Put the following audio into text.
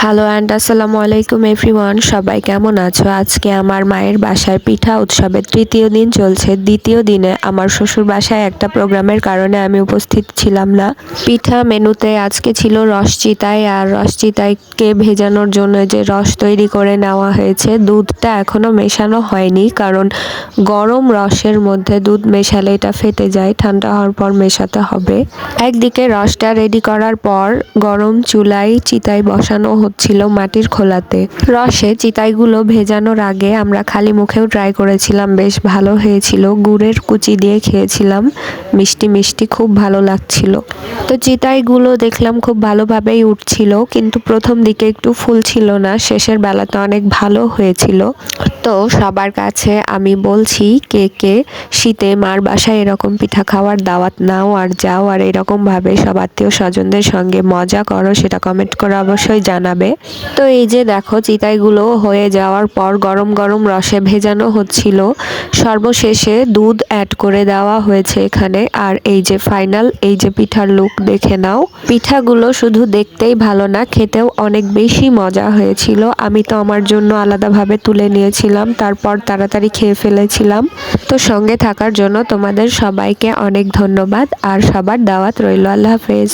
Hello and আসসালামু আলাইকুম everyone, সবাই কেমন আছো? আজকে আমার মায়ের বাসায় পিঠা উৎসবের তৃতীয় দিন চলছে। দ্বিতীয় দিনে আমার শ্বশুর বাসায় একটা প্রোগ্রামের কারণে আমি উপস্থিত ছিলাম না। পিঠা মেনুতে আজকে ছিল রসচিতাই, আর রসচিতাইকে ভেজানোর জন্য যে রস তৈরি করে নেওয়া হয়েছে, দুধটা এখনো মেশানো হয়নি, কারণ গরম রসের মধ্যে দুধ মেশালে এটা ফেটে যায়, ঠান্ডা হওয়ার পর মেশাতে হবে। একদিকে রসটা রেডি করার পর গরম চুলায় চিতাই বসানো হচ্ছিল মাটির খোলাতে। রসে চিতাইগুলো ভেজানোর আগে আমরা খালি মুখেও ট্রাই করেছিলাম, বেশ ভালো হয়েছিল। গুড়ের কুচি দিয়ে খেয়েছিলাম, মিষ্টি মিষ্টি, খুব ভালো লাগছিল। তো চিতাইগুলো দেখলাম খুব ভালোভাবেই উঠছিল, কিন্তু প্রথম দিকে একটু ফুলছিল না, শেষের বেলাতে অনেক ভালো হয়েছিল। তো সবার কাছে আমি বলছি, কে কে শীতে মার বাসায় এরকম পিঠা খাওয়ার দাওয়াত নাও আর যাও, আর এরকমভাবে সব আত্মীয় স্বজনদের সঙ্গে মজা করো, সেটা কমেন্ট করে অবশ্যই জানাবে। তো এই যে দেখো, চিতাইগুলো হয়ে যাওয়ার পর গরম গরম রসে ভেজানো হচ্ছিল, সর্বশেষে দুধ অ্যাড করে দেওয়া হয়েছে এখানে। আর এই যে ফাইনাল, এই যে পিঠার লুক দেখে নাও। পিঠাগুলো শুধু দেখতেই ভালো না, খেতেও অনেক বেশি মজা হয়েছিল। আমি তো আমার জন্য আলাদাভাবে তুলে নিয়েছিলাম, তারপর তাড়াতাড়ি খেয়ে ফেলেছিলাম। তো সঙ্গে থাকার জন্য তোমাদের সবাইকে অনেক ধন্যবাদ, আর সবার দাওয়াত রইল। আল্লাহ হাফেজ।